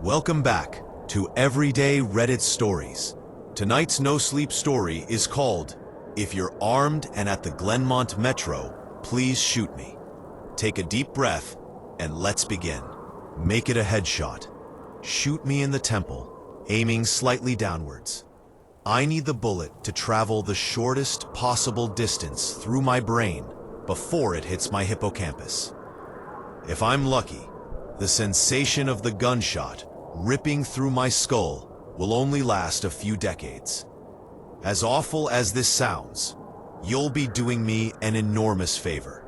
Welcome back to Everyday Reddit Stories. Tonight's No Sleep story is called, If You're Armed and at the Glenmont Metro, Please Shoot Me. Take a deep breath and let's begin. Make it a headshot. Shoot me in the temple, aiming slightly downwards. I need the bullet to travel the shortest possible distance through my brain before it hits my hippocampus. If I'm lucky, the sensation of the gunshot ripping through my skull will only last a few decades. As awful as this sounds, you'll be doing me an enormous favor.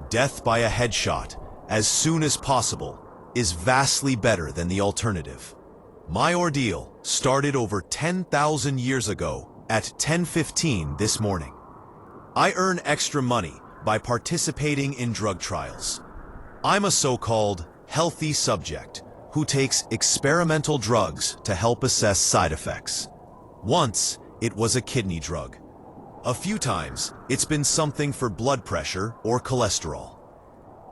Death by a headshot, as soon as possible, is vastly better than the alternative. My ordeal started over 10,000 years ago at 10:15 this morning. I earn extra money by participating in drug trials. I'm a so-called healthy subject who takes experimental drugs to help assess side effects. Once, it was a kidney drug. A few times, it's been something for blood pressure or cholesterol.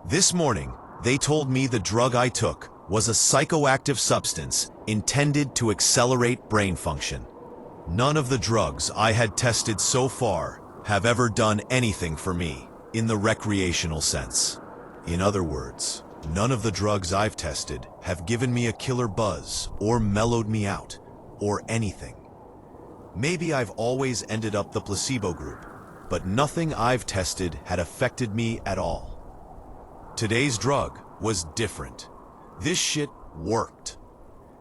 This morning, they told me the drug I took was a psychoactive substance intended to accelerate brain function. None of the drugs I had tested so far have ever done anything for me in the recreational sense. In other words, none of the drugs I've tested have given me a killer buzz or mellowed me out or anything. Maybe I've always ended up the placebo group, but nothing I've tested had affected me at all. Today's drug was different. This shit worked.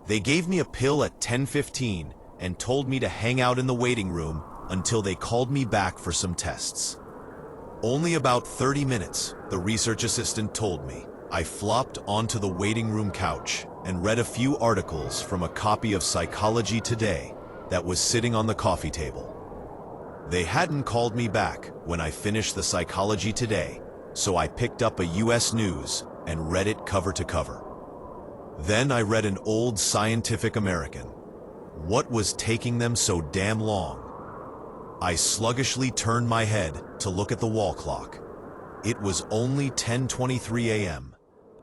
They gave me a pill at 10:15 and told me to hang out in the waiting room until they called me back for some tests. Only about 30 minutes, the research assistant told me. I flopped onto the waiting room couch and read a few articles from a copy of Psychology Today that was sitting on the coffee table. They hadn't called me back when I finished the Psychology Today, so I picked up a US News and read it cover to cover. Then I read an old Scientific American. What was taking them so damn long? I sluggishly turned my head to look at the wall clock. It was only 10:23 a.m.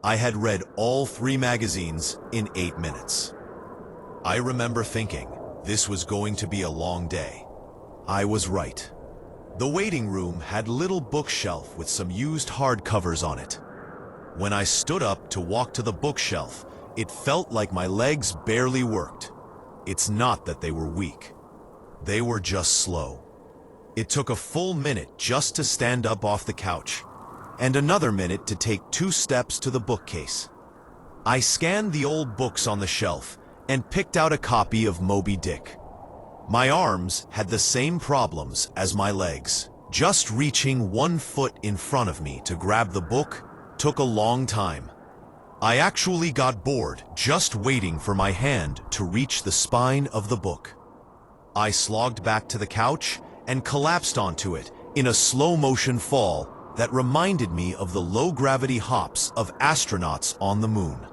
I had read all 3 magazines in 8 minutes. I remember thinking this was going to be a long day. I was right. The waiting room had a little bookshelf with some used hardcovers on it. When I stood up to walk to the bookshelf, it felt like my legs barely worked. It's not that they were weak. They were just slow. It took a full minute just to stand up off the couch, and another minute to take 2 steps to the bookcase. I scanned the old books on the shelf and picked out a copy of Moby Dick. My arms had the same problems as my legs. Just reaching 1 foot in front of me to grab the book took a long time. I actually got bored just waiting for my hand to reach the spine of the book. I slogged back to the couch and collapsed onto it in a slow-motion fall that reminded me of the low-gravity hops of astronauts on the moon.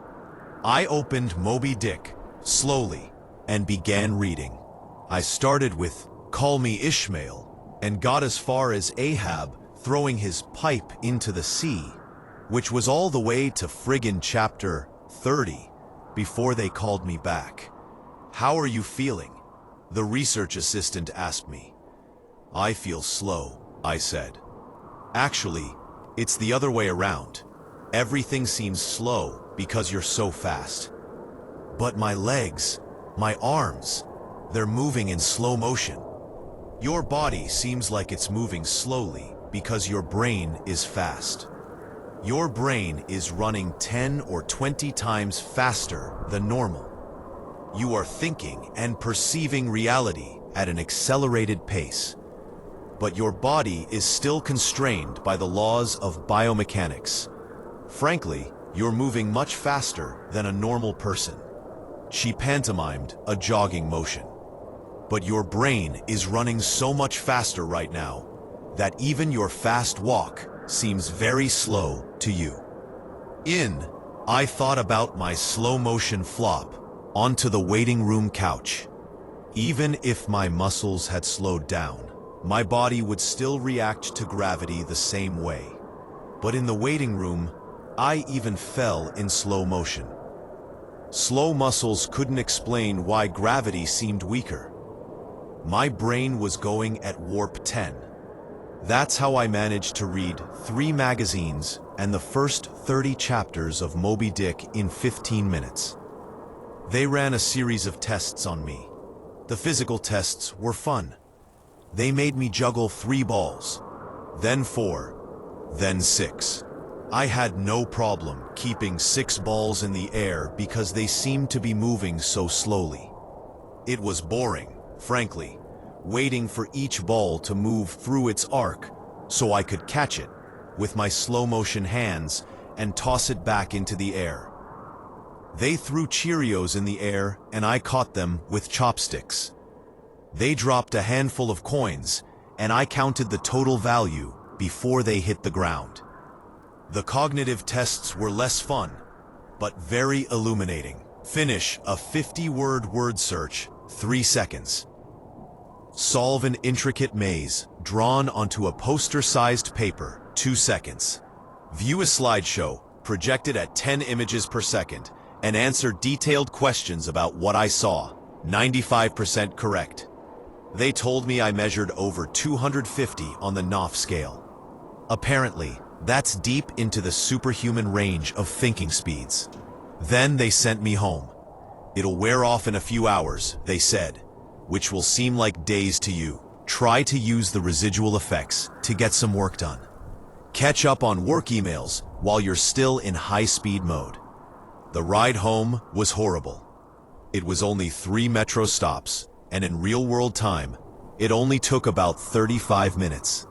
I opened Moby Dick slowly and began reading. I started with "Call Me Ishmael" and got as far as Ahab throwing his pipe into the sea, which was all the way to friggin' chapter 30 before they called me back. "How are you feeling?" the research assistant asked me. "I feel slow," I said. "Actually, it's the other way around. Everything seems slow because you're so fast." "But my legs, my arms, they're moving in slow motion." "Your body seems like it's moving slowly because your brain is fast. Your brain is running 10 or 20 times faster than normal. You are thinking and perceiving reality at an accelerated pace. But your body is still constrained by the laws of biomechanics. Frankly, you're moving much faster than a normal person." She pantomimed a jogging motion. "But your brain is running so much faster right now that even your fast walk seems very slow to you." I thought about my slow-motion flop onto the waiting room couch. Even if my muscles had slowed down, my body would still react to gravity the same way. But in the waiting room, I even fell in slow motion. Slow muscles couldn't explain why gravity seemed weaker. My brain was going at warp 10. That's how I managed to read 3 magazines and the first 30 chapters of Moby Dick in 15 minutes. They ran a series of tests on me. The physical tests were fun. They made me juggle 3 balls, then 4, then 6. I had no problem keeping 6 balls in the air because they seemed to be moving so slowly. It was boring, frankly, waiting for each ball to move through its arc so I could catch it with my slow-motion hands and toss it back into the air. They threw Cheerios in the air and I caught them with chopsticks. They dropped a handful of coins and I counted the total value before they hit the ground. The cognitive tests were less fun, but very illuminating. Finish a 50-word word search, 3 seconds. Solve an intricate maze drawn onto a poster-sized paper, 2 seconds. View a slideshow projected at 10 images per second and answer detailed questions about what I saw. 95% correct. They told me I measured over 250 on the Knopf scale. Apparently, that's deep into the superhuman range of thinking speeds. Then they sent me home. It'll wear off in a few hours, they said, which will seem like days to you. Try to use the residual effects to get some work done. Catch up on work emails while you're still in high-speed mode. The ride home was horrible. It was only 3 metro stops, and in real-world time, it only took about 35 minutes.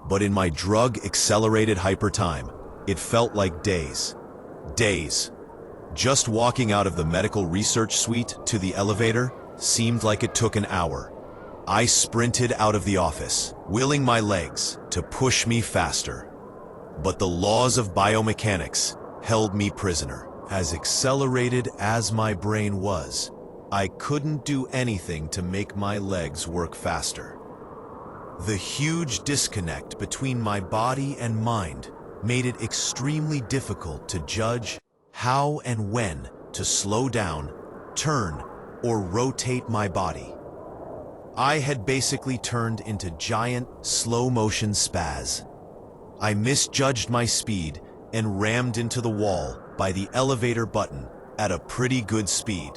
But in my drug-accelerated hypertime, it felt like days. Days. Just walking out of the medical research suite to the elevator seemed like it took an hour. I sprinted out of the office, willing my legs to push me faster. But the laws of biomechanics held me prisoner. As accelerated as my brain was, I couldn't do anything to make my legs work faster. The huge disconnect between my body and mind made it extremely difficult to judge how and when to slow down, turn, or rotate my body. I had basically turned into giant, slow-motion spaz. I misjudged my speed and rammed into the wall by the elevator button at a pretty good speed.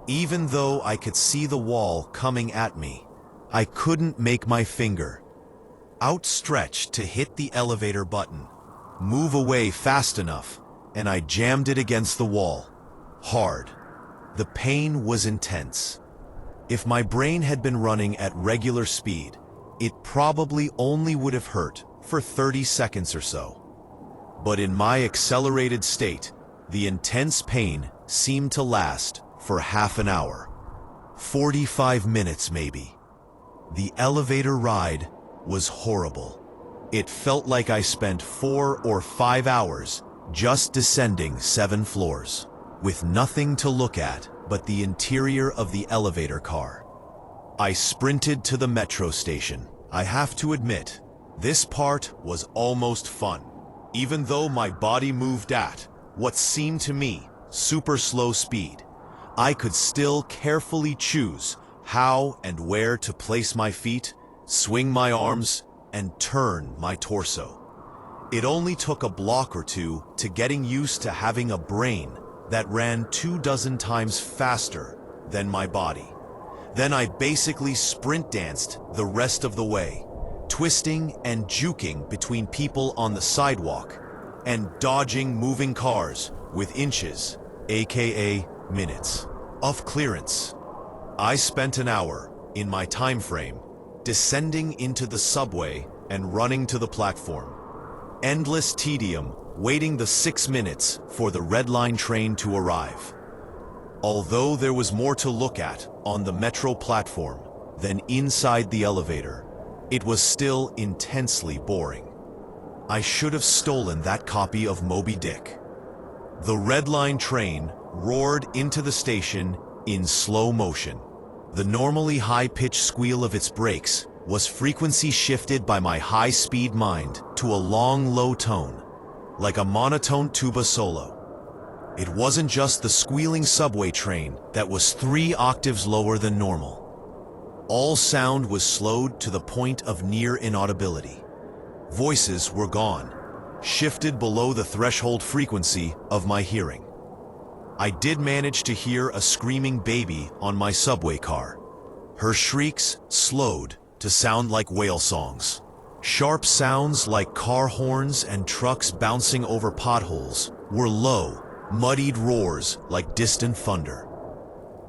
Even though I could see the wall coming at me, I couldn't make my finger outstretched to hit the elevator button, move away fast enough, and I jammed it against the wall, hard. The pain was intense. If my brain had been running at regular speed, it probably only would have hurt for 30 seconds or so. But in my accelerated state, the intense pain seemed to last for half an hour. 45 minutes maybe. The elevator ride was horrible. It felt like I spent 4 or 5 hours just descending 7 floors, with nothing to look at but the interior of the elevator car. I sprinted to the metro station. I have to admit, this part was almost fun. Even though my body moved at what seemed to me super slow speed, I could still carefully choose how and where to place my feet, swing my arms, and turn my torso. It only took a block or two to getting used to having a brain that ran 24 times faster than my body. Then I basically sprint danced the rest of the way, twisting and juking between people on the sidewalk and dodging moving cars with inches, aka minutes, of clearance. I spent an hour, in my time frame, descending into the subway and running to the platform. Endless tedium waiting the 6 minutes for the Red Line train to arrive. Although there was more to look at on the metro platform than inside the elevator, it was still intensely boring. I should have stolen that copy of Moby Dick. The Red Line train roared into the station in slow motion. The normally high-pitched squeal of its brakes was frequency shifted by my high-speed mind to a long, low tone, like a monotone tuba solo. It wasn't just the squealing subway train that was 3 octaves lower than normal. All sound was slowed to the point of near inaudibility. Voices were gone, shifted below the threshold frequency of my hearing. I did manage to hear a screaming baby on my subway car. Her shrieks slowed to sound like whale songs. Sharp sounds like car horns and trucks bouncing over potholes were low, muddied roars like distant thunder.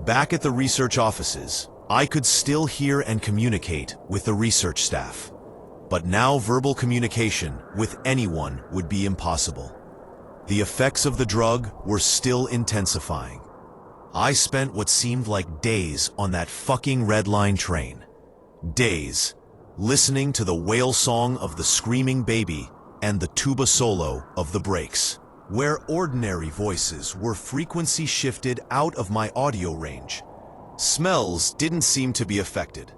Back at the research offices, I could still hear and communicate with the research staff. But now verbal communication with anyone would be impossible. The effects of the drug were still intensifying. I spent what seemed like days on that fucking Red Line train. Days, listening to the wail song of the screaming baby and the tuba solo of the brakes. Where ordinary voices were frequency shifted out of my audio range, smells didn't seem to be affected.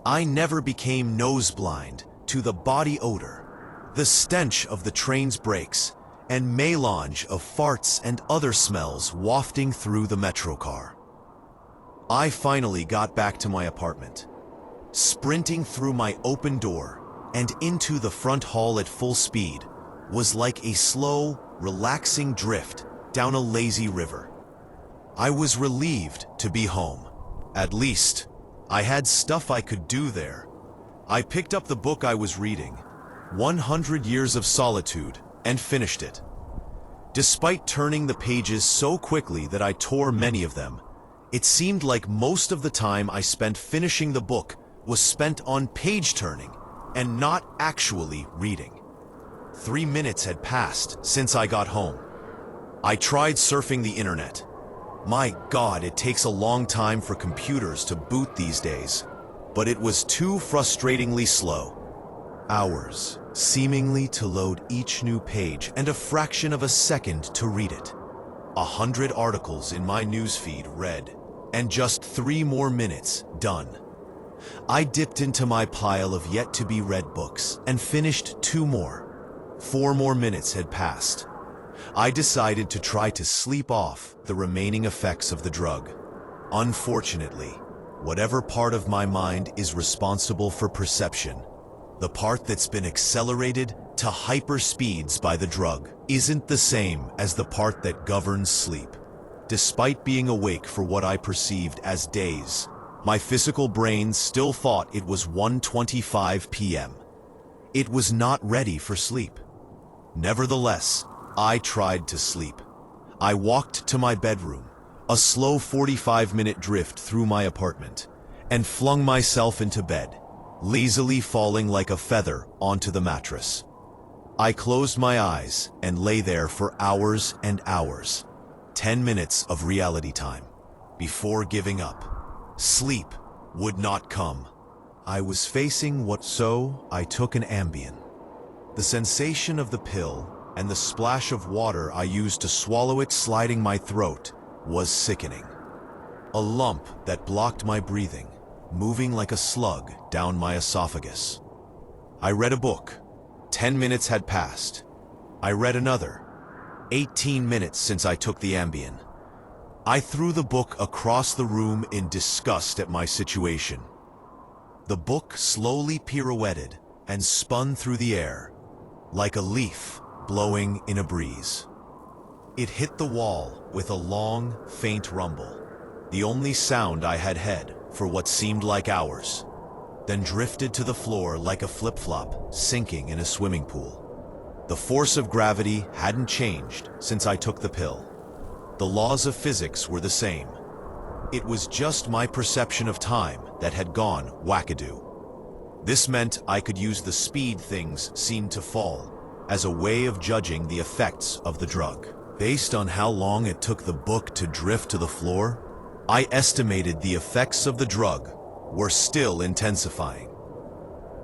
I never became nose blind to the body odor, the stench of the train's brakes, and melange of farts and other smells wafting through the metro car. I finally got back to my apartment. Sprinting through my open door and into the front hall at full speed was like a slow, relaxing drift down a lazy river. I was relieved to be home. At least, I had stuff I could do there. I picked up the book I was reading, 100 Years of Solitude, and finished it. Despite turning the pages so quickly that I tore many of them, it seemed like most of the time I spent finishing the book was spent on page turning and not actually reading. 3 minutes had passed since I got home. I tried surfing the internet. My God, it takes a long time for computers to boot these days, but it was too frustratingly slow. Hours, seemingly to load each new page, and a fraction of a second to read it. 100 articles in my newsfeed read, and just 3 more minutes done. I dipped into my pile of yet-to-be-read books and finished 2 more. 4 more minutes had passed. I decided to try to sleep off the remaining effects of the drug. Unfortunately, whatever part of my mind is responsible for perception, the part that's been accelerated to hyper speeds by the drug, isn't the same as the part that governs sleep. Despite being awake for what I perceived as days, my physical brain still thought it was 1:25 p.m. It was not ready for sleep. Nevertheless, I tried to sleep. I walked to my bedroom, a slow 45-minute drift through my apartment, and flung myself into bed, lazily falling like a feather onto the mattress. I closed my eyes and lay there for hours and hours. 10 minutes of reality time, before giving up. Sleep would not come. I was facing so I took an Ambien. The sensation of the pill and the splash of water I used to swallow it sliding my throat was sickening. A lump that blocked my breathing, moving like a slug down my esophagus. I read a book. 10 minutes had passed. I read another. 18 minutes since I took the Ambien. I threw the book across the room in disgust at my situation. The book slowly pirouetted and spun through the air, like a leaf blowing in a breeze. It hit the wall with a long, faint rumble, the only sound I had had for what seemed like hours, then drifted to the floor like a flip-flop sinking in a swimming pool. The force of gravity hadn't changed since I took the pill. The laws of physics were the same. It was just my perception of time that had gone wackadoo. This meant I could use the speed things seemed to fall as a way of judging the effects of the drug. Based on how long it took the book to drift to the floor, I estimated the effects of the drug were still intensifying.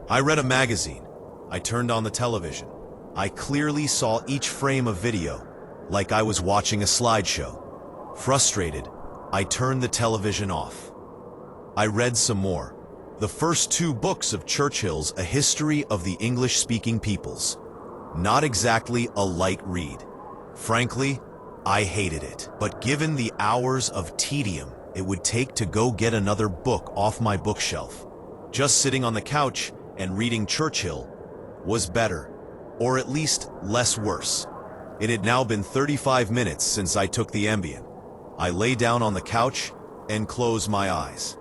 I read a magazine. I turned on the television. I clearly saw each frame of video, like I was watching a slideshow. Frustrated, I turned the television off. I read some more. The first 2 books of Churchill's A History of the English-Speaking Peoples. Not exactly a light read. Frankly, I hated it, but given the hours of tedium it would take to go get another book off my bookshelf, just sitting on the couch and reading Churchill was better, or at least less worse. It had now been 35 minutes since I took the Ambien. I lay down on the couch and closed my eyes.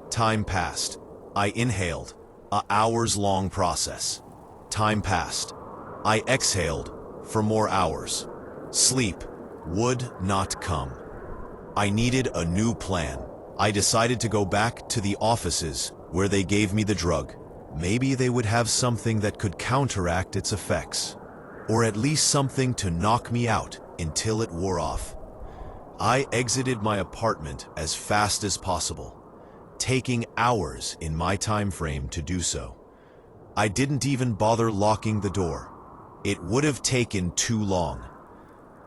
Time passed. I inhaled, an hours-long process. Time passed. I exhaled for more hours. Sleep would not come. I needed a new plan. I decided to go back to the offices where they gave me the drug. Maybe they would have something that could counteract its effects, or at least something to knock me out until it wore off. I exited my apartment as fast as possible, taking hours in my time frame to do so. I didn't even bother locking the door. It would have taken too long.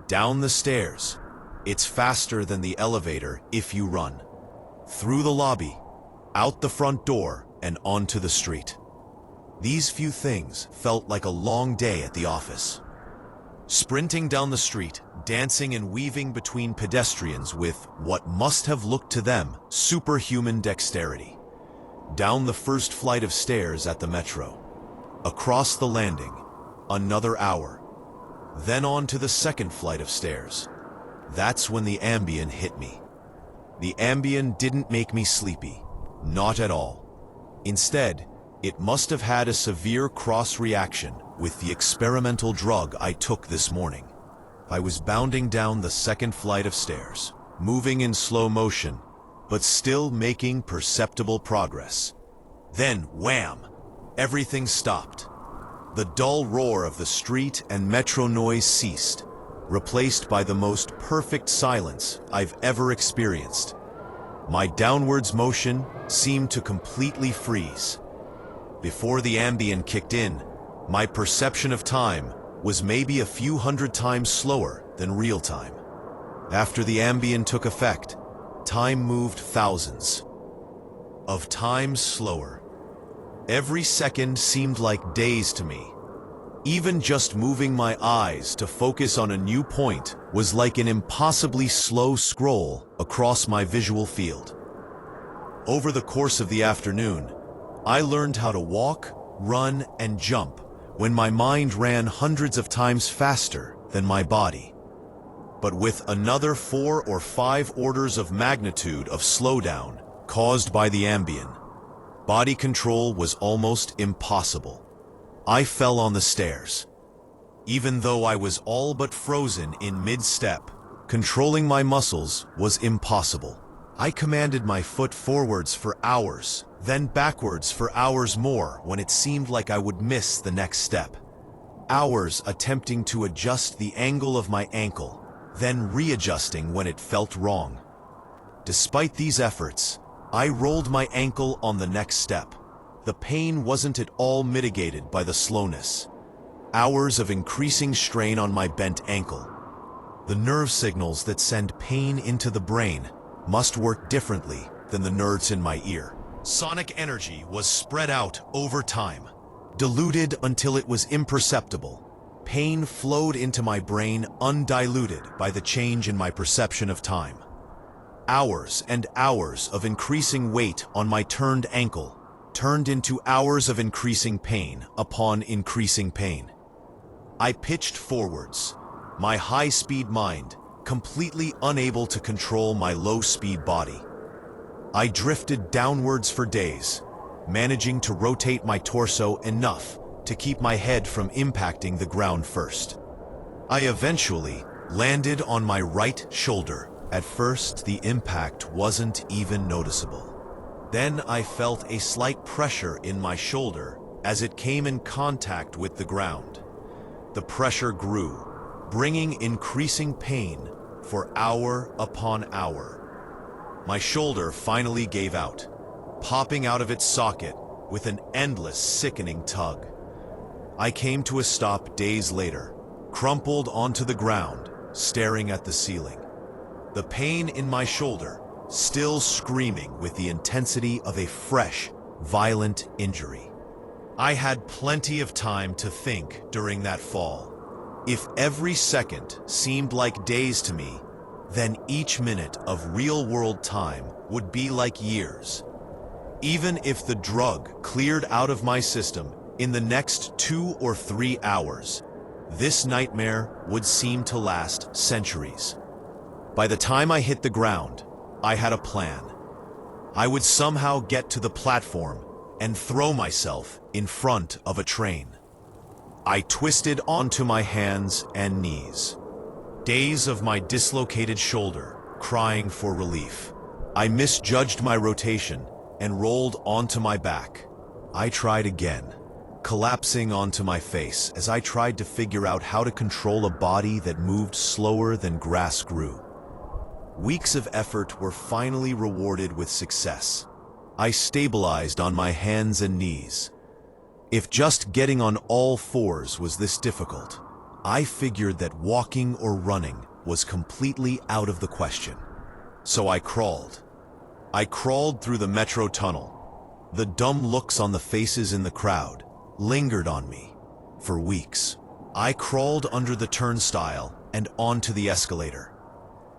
Down the stairs. It's faster than the elevator if you run. Through the lobby, out the front door, and onto the street. These few things felt like a long day at the office. Sprinting down the street, dancing and weaving between pedestrians with what must have looked to them superhuman dexterity. Down the first flight of stairs at the Metro. Across the landing, another hour. Then on to the second flight of stairs. That's when the Ambien hit me. The Ambien didn't make me sleepy, not at all. Instead, it must have had a severe cross-reaction with the experimental drug I took this morning. I was bounding down the second flight of stairs, moving in slow motion, but still making perceptible progress. Then, wham! Everything stopped. The dull roar of the street and metro noise ceased, replaced by the most perfect silence I've ever experienced. My downwards motion seemed to completely freeze. Before the Ambien kicked in, my perception of time was maybe a few hundred times slower than real time. After the Ambien took effect, time moved thousands of times slower. Every second seemed like days to me. Even just moving my eyes to focus on a new point was like an impossibly slow scroll across my visual field. Over the course of the afternoon, I learned how to walk, run, and jump when my mind ran hundreds of times faster than my body. But with another 4 or 5 orders of magnitude of slowdown caused by the Ambien, body control was almost impossible. I fell on the stairs. Even though I was all but frozen in mid-step, controlling my muscles was impossible. I commanded my foot forwards for hours, then backwards for hours more when it seemed like I would miss the next step. Hours attempting to adjust the angle of my ankle, then readjusting when it felt wrong. Despite these efforts, I rolled my ankle on the next step. The pain wasn't at all mitigated by the slowness. Hours of increasing strain on my bent ankle. The nerve signals that send pain into the brain must work differently than the nerves in my ear. Sonic energy was spread out over time, diluted until it was imperceptible. Pain flowed into my brain undiluted by the change in my perception of time. Hours and hours of increasing weight on my turned ankle turned into hours of increasing pain upon increasing pain. I pitched forwards, my high-speed mind completely unable to control my low-speed body. I drifted downwards for days, managing to rotate my torso enough to keep my head from impacting the ground first. I eventually landed on my right shoulder. At first, the impact wasn't even noticeable. Then I felt a slight pressure in my shoulder as it came in contact with the ground. The pressure grew, bringing increasing pain for hour upon hour. My shoulder finally gave out, popping out of its socket with an endless, sickening tug. I came to a stop days later, crumpled onto the ground, staring at the ceiling. The pain in my shoulder still screaming with the intensity of a fresh, violent injury. I had plenty of time to think during that fall. If every second seemed like days to me, then each minute of real-world time would be like years. Even if the drug cleared out of my system in the next 2 or 3 hours, this nightmare would seem to last centuries. By the time I hit the ground, I had a plan. I would somehow get to the platform and throw myself in front of a train. I twisted onto my hands and knees. Days of my dislocated shoulder, crying for relief. I misjudged my rotation and rolled onto my back. I tried again, collapsing onto my face as I tried to figure out how to control a body that moved slower than grass grew. Weeks of effort were finally rewarded with success. I stabilized on my hands and knees. If just getting on all fours was this difficult, I figured that walking or running was completely out of the question. So I crawled. I crawled through the metro tunnel. The dumb looks on the faces in the crowd lingered on me for weeks. I crawled under the turnstile and onto the escalator.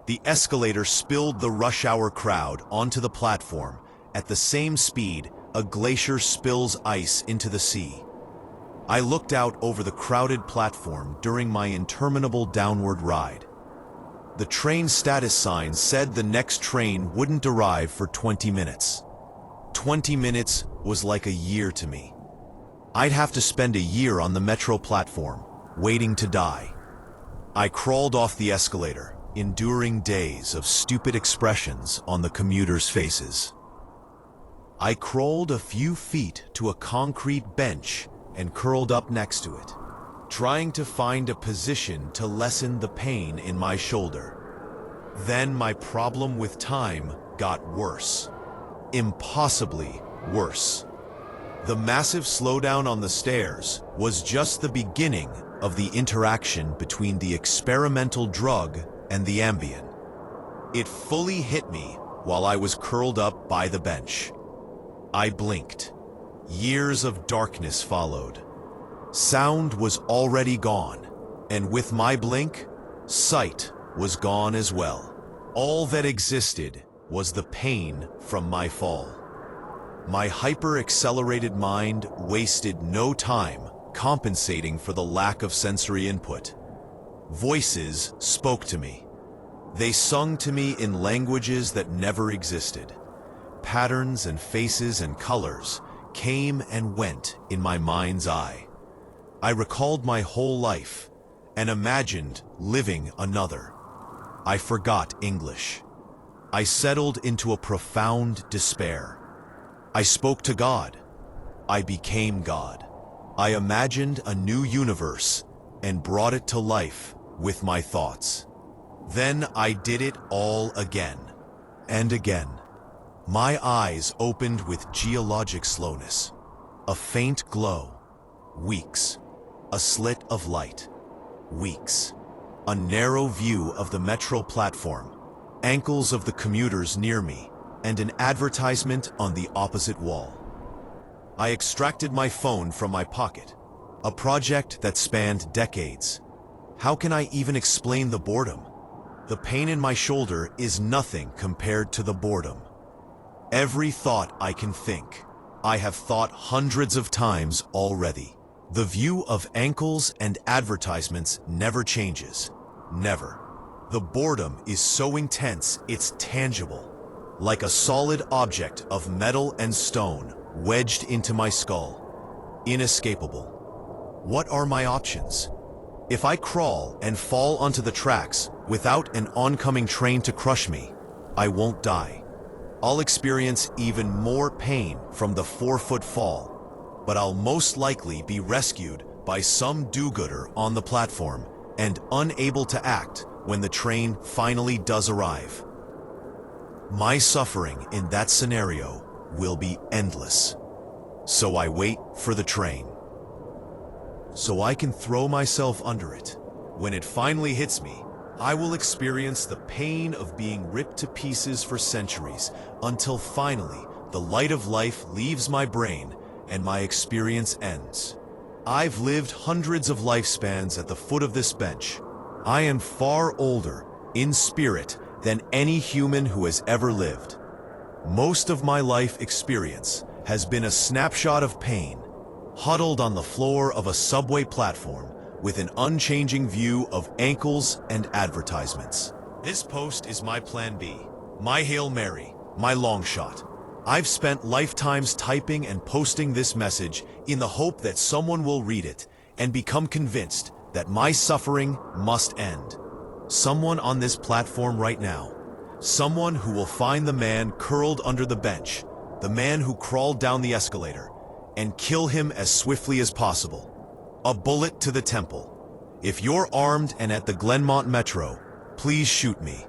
The escalator spilled the rush hour crowd onto the platform at the same speed a glacier spills ice into the sea. I looked out over the crowded platform during my interminable downward ride. The train status sign said the next train wouldn't arrive for 20 minutes. 20 minutes was like a year to me. I'd have to spend a year on the metro platform, waiting to die. I crawled off the escalator, enduring days of stupid expressions on the commuters' faces. I crawled a few feet to a concrete bench and curled up next to it, trying to find a position to lessen the pain in my shoulder. Then my problem with time got worse. Impossibly worse. The massive slowdown on the stairs was just the beginning of the interaction between the experimental drug and the Ambien. It fully hit me while I was curled up by the bench. I blinked. Years of darkness followed. Sound was already gone, and with my blink, sight was gone as well. All that existed was the pain from my fall. My hyper-accelerated mind wasted no time compensating for the lack of sensory input. Voices spoke to me. They sung to me in languages that never existed. Patterns and faces and colors came and went in my mind's eye. I recalled my whole life and imagined living another. I forgot English. I settled into a profound despair. I spoke to God. I became God. I imagined a new universe and brought it to life with my thoughts. Then I did it all again and again. My eyes opened with geologic slowness. A faint glow. Weeks. A slit of light. Weeks. A narrow view of the metro platform. Ankles of the commuters near me, and an advertisement on the opposite wall. I extracted my phone from my pocket. A project that spanned decades. How can I even explain the boredom? The pain in my shoulder is nothing compared to the boredom. Every thought I can think, I have thought hundreds of times already. The view of ankles and advertisements never changes. Never. The boredom is so intense it's tangible, like a solid object of metal and stone wedged into my skull. Inescapable. What are my options? If I crawl and fall onto the tracks without an oncoming train to crush me, I won't die. I'll experience even more pain from the 4-foot fall, but I'll most likely be rescued by some do-gooder on the platform and unable to act when the train finally does arrive. My suffering in that scenario will be endless. So I wait for the train. So I can throw myself under it. When it finally hits me, I will experience the pain of being ripped to pieces for centuries, until finally the light of life leaves my brain and my experience ends. I've lived hundreds of lifespans at the foot of this bench. I am far older, in spirit, than any human who has ever lived. Most of my life experience has been a snapshot of pain, huddled on the floor of a subway platform with an unchanging view of ankles and advertisements. This post is my plan B, my Hail Mary, my long shot. I've spent lifetimes typing and posting this message in the hope that someone will read it and become convinced that my suffering must end. Someone on this platform right now. Someone who will find the man curled under the bench, the man who crawled down the escalator, and kill him as swiftly as possible. A bullet to the temple. If you're armed and at the Glenmont Metro, please shoot me.